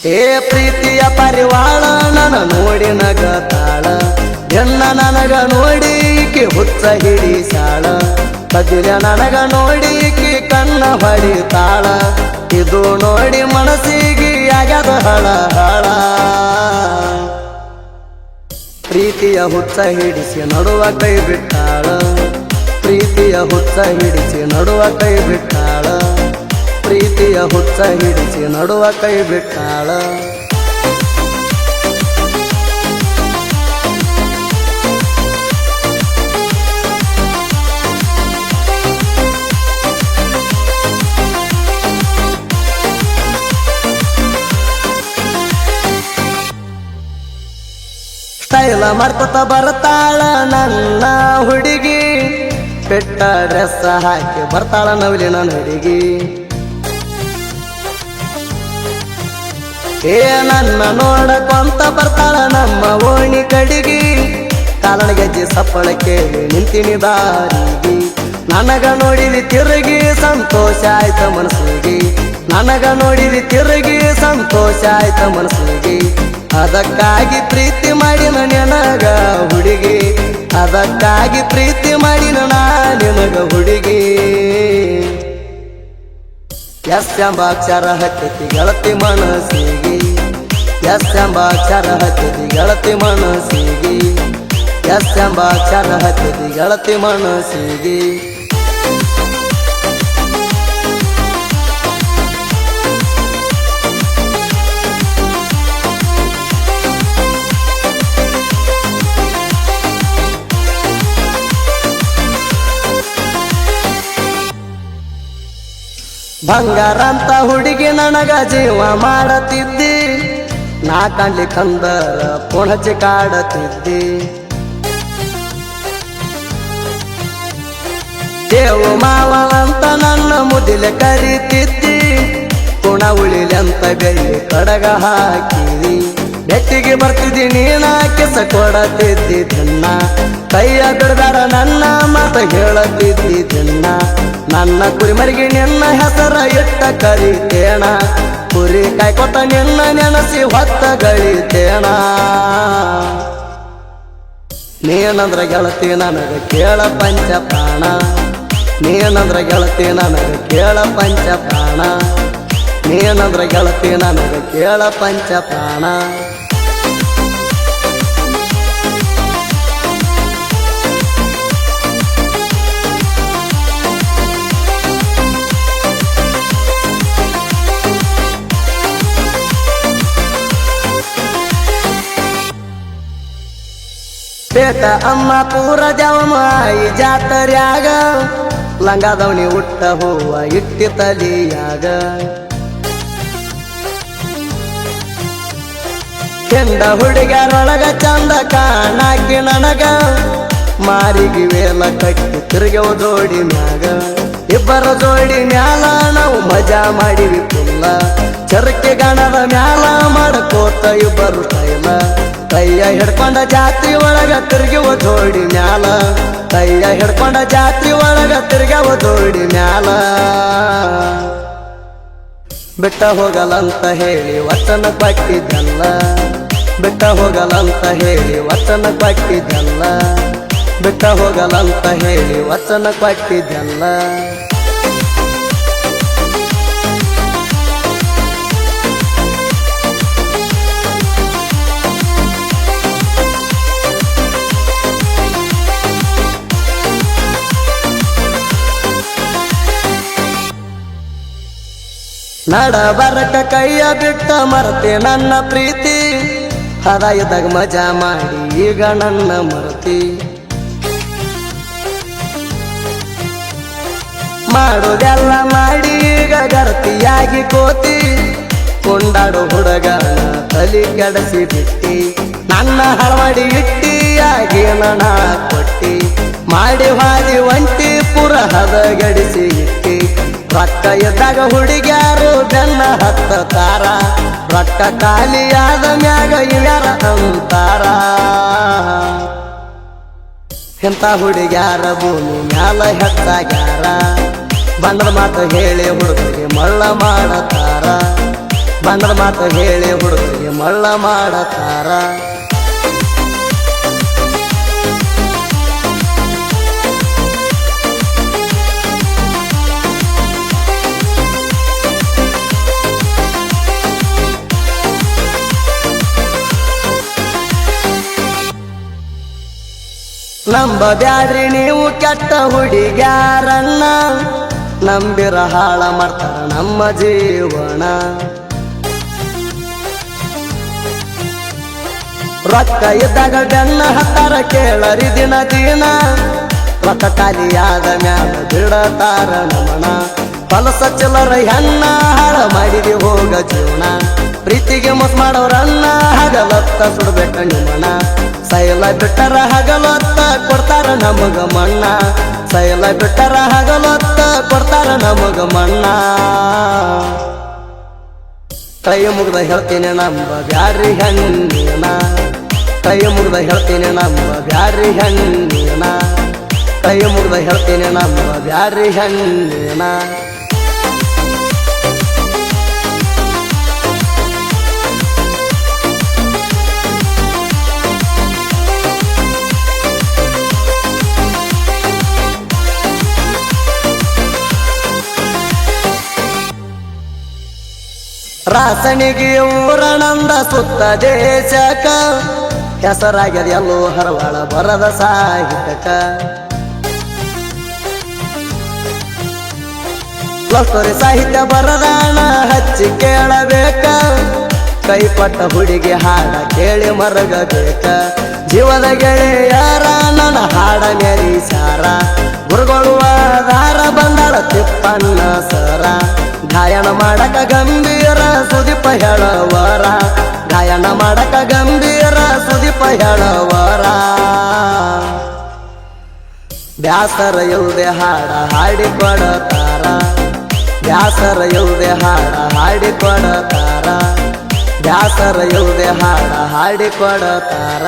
ಏ ಪ್ರೀತಿಯ ಪರಿವಾಳ ನನ್ನ ನೋಡಿ ನಗತಾಳ ಎನ್ನ ನನಗ ನೋಡಿ ಈಕಿ ಹುಚ್ಚ ಹಿಡಿಸಾಳ ಬದಿಲ ನನಗ ನೋಡಿ ಈಕಿ ಕಣ್ಣ ಹೊಡಿತಾಳ ಇದು ನೋಡಿ ಮನಸ್ಸಿಗೆ ಆಗ್ಯದ ಹಳ ಹಳ ಪ್ರೀತಿಯ ಹುಚ್ಚ ಹಿಡಿಸಿ ನಡುವ ಕೈ ಬಿಟ್ಟಾಳ ಪ್ರೀತಿಯ ಹುಚ್ಚ ಹಿಡಿಸಿ ನಡುವ ಕೈ ಬಿಟ್ಟಾಳ ಪ್ರೀತಿಯ ಹುಚ್ಚ ಹಿಡಿಸಿ ನಡುವ ಕೈ ಬಿಟ್ಟಾಳ ಸ್ಟೈಲ ಮಾಡ್ಕೊತ ಬರ್ತಾಳ ನನ್ನ ಹುಡುಗಿ ಪೆಟ್ಟ ಡ್ರೆಸ್ ಹಾಕಿ ಬರ್ತಾಳ ನವಲಿ ನನ್ನ ಹುಡುಗಿ ಏ ನನ್ನ ನೋಡಕೊಂತ ಬರ್ತಾಳ ನಮ್ಮ ಓಣಿ ಕಡಿಗಿ ಕಾಲನ ಗೆಜ್ಜೆ ಸಪ್ಪಳ ಕೇಳಿ ನಿಂತಿನಿ ದಾರಿಗೆ ನನಗ ನೋಡಿದಿ ತಿರುಗಿ ಸಂತೋಷ ಆಯ್ತ ಮನಸ್ಸಿಗೆ ನನಗ ನೋಡಿದಿ ತಿರುಗಿ ಸಂತೋಷ ಆಯ್ತ ಮನಸ್ಸಿಗೆ ಅದಕ್ಕಾಗಿ ಪ್ರೀತಿ ಮಾಡಿನ ನಿನಗ ಹುಡುಗಿ ಅದಕ್ಕಾಗಿ ಪ್ರೀತಿ ಮಾಡಿನ ನಿನಗ ಹುಡುಗಿ ಎಸ್ ಎಂಬ ಅಕ್ಷರ ಹತ್ತತಿ ಗೆಳತಿ ಮನಸ್ಸಿಗೆ ಎಸ್ ಎಂಬ ಅಕ್ಷರ ಹತ್ತತಿ ಗೆಳತಿ ಮನಸ್ಸಿಗೆ ಎಸ್ ಎಂಬ ಅಕ್ಷರ ಹತ್ತತಿ ಗೆಳತಿ ಮನಸ್ಸಿಗೆ ಬಂಗಾರ ಅಂತ ಹುಡುಗಿ ನನಗ ಜೀವ ಮಾಡತಿದ್ದಿ ನಾ ಕಾಣ್ಲಿಕ್ಕಂದರ ಪುಣಚಿ ಕಾಡತಿದ್ದಿ ದೇವು ಮಾವ ಅಂತ ನನ್ನ ಮುದಿಲೆ ಕರಿತಿದ್ದಿ ಪುಣ ಉಳಿಲಿ ಅಂತ ಬೆಳ್ಳಿ ಕಡಗ ಹಾಕಿದಿ ಬೆಟ್ಟಿಗೆ ಬರ್ತಿದ್ದಿ ನೀನ ಕೆಸ ಕೊಡತಿದ್ದಿ ದಿನ್ನ ಕೈಯ ಬಿಡದಾರ ನನ್ನ ಮಾತ ಹೇಳತಿದ್ದಿ ದಿನ್ನ ನನ್ನ ಕುರಿಮರಿಗೆ ನಿನ್ನ ಹೆಸರ ಇಟ್ಟ ಕರಿತೇಣ ಕುರಿ ಕಾಯ್ಕೊತ ನಿನ್ನ ನೆನಸಿ ಹೊತ್ತ ಗಳಿತೇಣ ನೀನಂದ್ರ ಗೆಳತಿ ನನಗ ಕೇಳ ಪಂಚ ಪ್ರಾಣ ನೀನಂದ್ರ ಗೆಳತಿ ನನಗ ಕೇಳ ಪಂಚ ಪ್ರಾಣ ನೀನಂದ್ರ ಗೆಳತಿ ನನಗ ಕೇಳ ಪಂಚ ಪ್ರಾಣ ಪೇಟ ಅಮ್ಮ ಪೂರ ಜವಮಾಯಿ ಜಾತರ್ಯಾಗ ಲಂಗಾದವನಿ ಉಟ್ಟ ಹೂವ ಇಟ್ಟಿ ತಲಿಯಾಗ ಕೆಂಡ ಹುಡುಗರೊಳಗ ಚಂದ ಕಾಣಾಕಿ ನನಗ ಮಾರಿಗೆ ವೇಲ ಕಟ್ಟಿ ತಿರುಗವು ಜೋಡಿ ಮ್ಯಾಗ ಇಬ್ಬರ ಜೋಡಿ ಮ್ಯಾಲ ನಾವು ಮಜಾ ಮಾಡಿವಿ ಪುಲ್ಲ ಚರಕೆ ಗಣದ ಮ್ಯಾಲ ಮಾಡಕೋತ ಇಬ್ಬರು ಸ್ಟೈಲ ಕೈಯ ಹಿಡ್ಕೊಂಡ ಜಾತ್ರಿ ಒಳಗ ತಿರುಗುವ ಜೋಡಿ ಮ್ಯಾಲ ಕೈಯ ಹಿಡ್ಕೊಂಡ ಜಾತ್ರಿ ಒಳಗ ತಿರುಗವ ಜೋಡಿ ಮ್ಯಾಲ ಬಿಟ್ಟ ಹೋಗಲಂತ ಹೇಳಿ ವಚನ ಕೊಟ್ಟಿದ್ದಲ್ಲ ಬಿಟ್ಟ ಹೋಗಲಂತ ಹೇಳಿ ವಚನ ಕೊಟ್ಟಿದ್ದಲ್ಲ ಬಿಟ್ಟ ಹೋಗಲಂತ ಹೇಳಿ ವಚನ ಕೊಟ್ಟಿದ್ದಲ್ಲ ನಡ ಬರಕ ಕೈಯ ಬಿಟ್ಟ ಮರತೆ ನನ್ನ ಪ್ರೀತಿ ಹೃದಯದಾಗ ಮಜಾ ಮಾಡಿ ಈಗ ನನ್ನ ಮರತಿ ಮಾಡೋದೆಲ್ಲ ಮಾಡಿ ಈಗ ಗರ್ತಿಯಾಗಿ ಕೋತಿ ಕೊಂಡಾಡೋ ಹುಡುಗನ ತಲಿ ಕೆಡಸಿ ಬಿಟ್ಟಿ ನನ್ನ ಹಳವಾಡಿ ಇಟ್ಟಿ ಆಗಿ ನಣ ಕೊಟ್ಟಿ ಮಾಡಿ ಹಾದಿ ಒಂಟಿ ಪುರ ಹದಗಡಿಸಿ ಇಟ್ಟಿ ರೊಕ್ಕ ಇದ್ದಾಗ ಹುಡುಗ್ಯಾರು ಬೆನ್ನ ಹತ್ತ ತಾರ ರೊಕ್ಕ ಖಾಲಿಯಾದ ಮ್ಯಾಗ ಯಾರ ಅಂತಾರ ಇಂಥ ಹುಡುಗ್ಯಾರ ಭೂಮಿ ಮ್ಯಾಲ ಹೆಚ್ಚಾಗ್ಯಾರ ಬಣ್ಣದ ಮಾತು ಹೇಳಿ ಹುಡುಗರಿಗೆ ಮಳ್ಳ ಮಾಡತಾರ ಬಣ್ಣದ ಮಾತು ಹೇಳಿ ಹುಡುಗರಿಗೆ ಮಳ್ಳ ಮಾಡತಾರ ನಂಬ ಬ್ಯಾಡ್ರಿ ನೀವು ಕೆಟ್ಟ ಹುಡುಗ್ಯಾರನ್ನ ನಂಬಿರ ಹಾಳ ಮಾಡ್ತಾರ ನಮ್ಮ ಜೀವನ ರೊಕ್ಕ ಇದ್ದಾಗ ಬೆನ್ನ ಹತ್ತಾರ ಕೇಳರಿ ದಿನ ದಿನ ರೊಕ್ಕ ಖಾಲಿಯಾದ ಮ್ಯಾಲ ಬಿಡತಾರ ನಮನ ಫಲಸ ಚಿಲ್ಲರ ಹೆಣ್ಣ ಹಾಳ ಮಾಡಿದಿ ಹೋಗ ಜೀವನ ಪ್ರೀತಿಗೆ ಮೋಸ ಮಾಡೋರನ್ನ ಹಗಲತ್ತ ಸುಡ್ಬೇಕ ನಿಮ್ಮನ ಸೈಲ ಬಿಟ್ಟರ ಹಗಲತ್ತ ಕೊಡ್ತಾರ ನಮಗ ಮಣ್ಣ ಸೈಲ ಬಿಟ್ಟರ ಹಗಲತ್ತ ಕೊಡ್ತಾರ ನಮಗ ಮಣ್ಣ ಕೈ ಮುಗ್ದ ಹೇಳ್ತೀನಿ ನಂಬ ಬ್ಯಾಡ್ರಿ ಹೆಣ್ಣಿನ ಕೈ ಮುಗ್ದ ಹೇಳ್ತೀನಿ ನಂಬ ಬ್ಯಾಡ್ರಿ ಹೆಣ್ಣಿನ ಕೈ ಮುಗ್ದ ಹೇಳ್ತೀನಿ ನಂಬ ಬ್ಯಾಡ್ರಿ ಹೆಣ್ಣಿನ ರಾಸಣಿಗೆ ಊರಣಂದ ಸುತ್ತ ದೇಶಕ ಹೆಸರಾಗ್ಯದ ಎಲ್ಲೋ ಹರವಾಳ ಬರದ ಸಾಹಿತ್ಯಕ ಲಸ್ತೋರಿ ಸಾಹಿತ್ಯ ಬರದಾಣ ಹಚ್ಚಿ ಕೇಳಬೇಕ ಕೈಪಟ್ಟ ಹುಡುಗಿ ಹಾಡ ಕೇಳಿ ಮರಗಬೇಕ ಜೀವದ ಗೆಳೆಯರ ನನ್ನ ಹಾಡ ಮೆರಿಸಾರ ಗುರುಗಳು ಆಧಾರ ಬಂದಾಳ ತಿಪ್ಪಣ್ಣ ಸರ ಗಾಯನ ಮಾಡಕ ಗಂಭೀರ ಸುದೀಪ ಹೇಳವರ ಗಾಯನ ಮಾಡಕ ಗಂಭೀರ ಸುದೀಪ ಹೇಳವರ ಬ್ಯಾಸರ ಇಲ್ದೆ ಹಾಡ ಹಾಡಿಕೊಡತಾರ ಬ್ಯಾಸರ ಇಲ್ದೆ ಹಾಡ ಹಾಡಿಕೊಡತಾರ ಬ್ಯಾಸರ ಇಲ್ದೆ ಹಾಡ ಹಾಡಿಕೊಡತಾರ